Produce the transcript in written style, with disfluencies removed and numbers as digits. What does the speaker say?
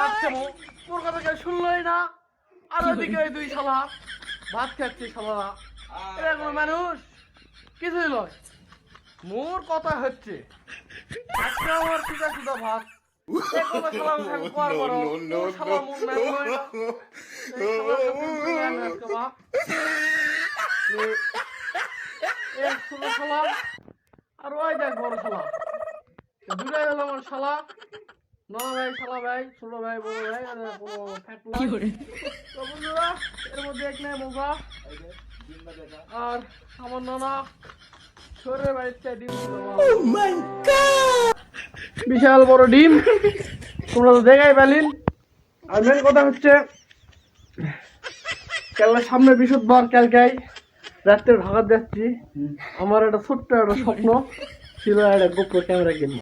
আজকে মোর কথা কেউ শুনলই না। আর ওদিকে ওই দুই শালা ভাত খাচ্ছে শালারা, এরা কোনো মানুষ কিছুই নয়। মোর কথা হচ্ছে আজকে আমার সুদা সুদা ভাত এই কথা শালা আমি কোয়ার করো মোর শালা মোর ম্যান লয় না। এই শালার কাছে শুনে আমি আজকে ভাত এক ছোট শালা আর ওই দেখ বড় শালা, দুটাই হলো আমার শালা। নয়া ভাই, শালা ভাই, ছোট ভাই, বড় ভাই, আর কোনো ফ্যাট নয়। তো বন্ধুরা, এর মধ্যে এক নেই মজা। আর আমার নানা শরীরের বাড়ির চাই ডিম ছিল। বিশাল বড় ডিম, তোমরা তো দেখাই পেলেন। আর মেন কথা হচ্ছে কালকে সামনে বৃহস্পতিবার, কালকে রাত্রে ঢাকা যাচ্ছি। আমার একটা ছোট্ট একটা স্বপ্ন ছিল একটা গোপ্রো ক্যামেরা কিনবো।